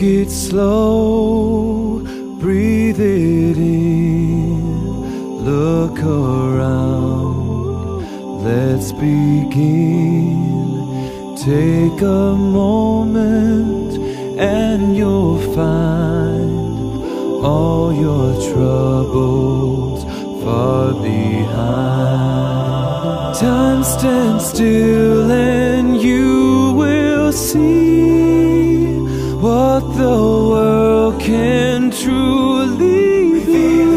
Take it slow, breathe it in, look around, let's begin. Take a moment and you'll find all your troubles far behind. Time stands still and you will see what the world can truly be.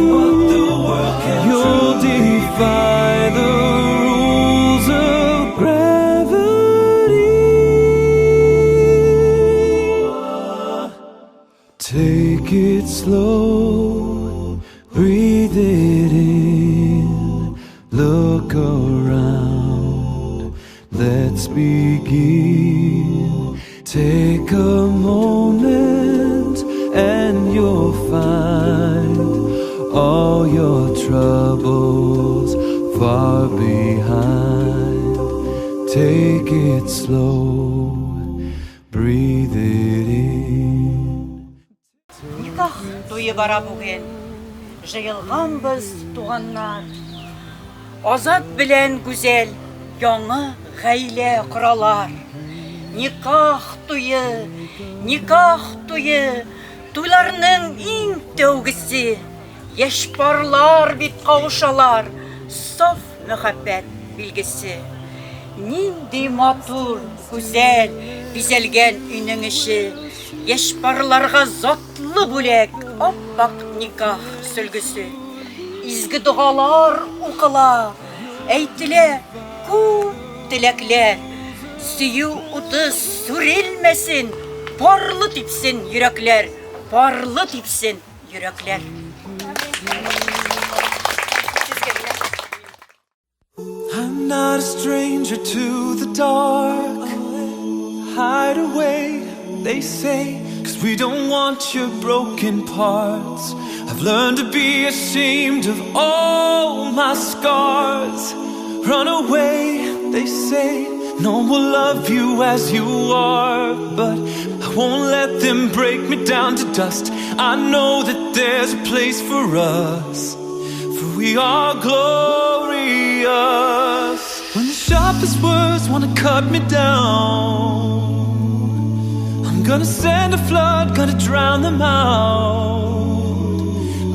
You'll defy the rules of gravity. Take it slow, breathe it in, look around, let's begin. Take a moment and you'll find all your troubles far behind. Take it slow, breathe it in. Никах туйы бара бүген, жыйылганбыз туганнар. Азат белән Гүзәл яңа гаилә коралар. Никах туйы, туйларның иң тәүгесе. Яшь парлар бит кавышалар, саф мәхәббәт билгесе. Нинди матур, гүзәл, бизәлгән өйнең эше. Яшь парларга затлы бүләк, ап-ак никах сөлгесе. Изге дугалар укыла, әйтелә күп теләкләр. Сөю уты сүрелмәсен, парлы типсен йөрәкләр, парлы типсен йөрәкләр. I'm not a stranger to the dark. Hide away, they say, 'cause we don't want your broken parts. I've learned to be ashamed of all my scars. Run away, they say, no one will love you as you are. But I won't let them break me down to dust. I know that there's a place for us, for we are glorious. When the sharpest words wanna cut me down, I'm gonna send a flood, gonna drown them out.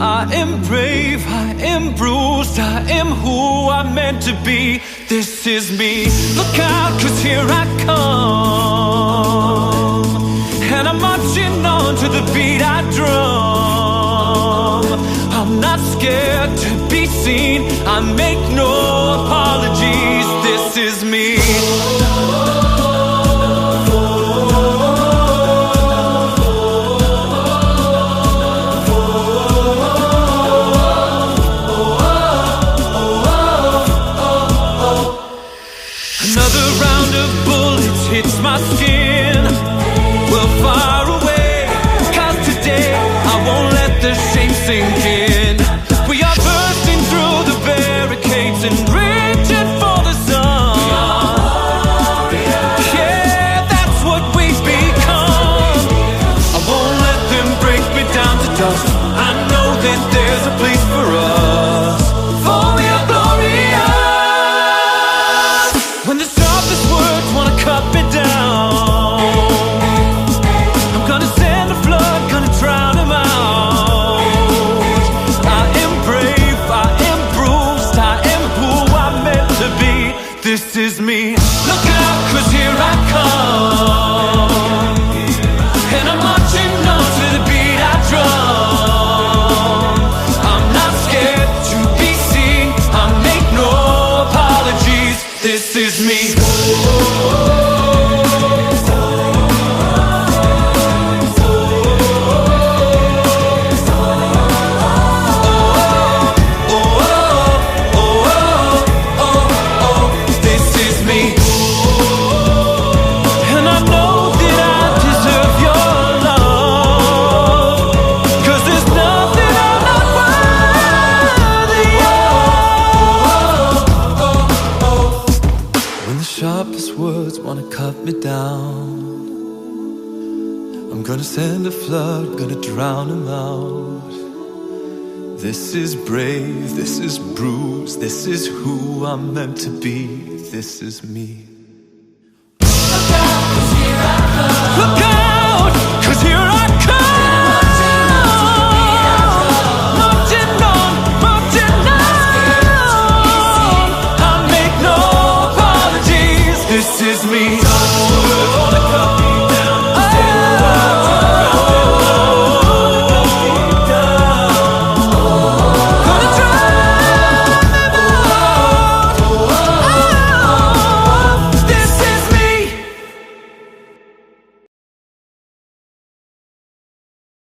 I am brave, I am bruised, I am who I'm meant to be. This is me. Look out, 'cause here I come, and I'm marching on to the beat I drum. I'm not scared to be seen, I make no apologies. This is me. Another round of bullets hits my skin. We'll fire away, 'cause today I won't let the shame sink in. We are bursting through the barricades and Gonna send a flood, gonna drown him out. This is brave, this is bruised, this is who I'm meant to be. This is me.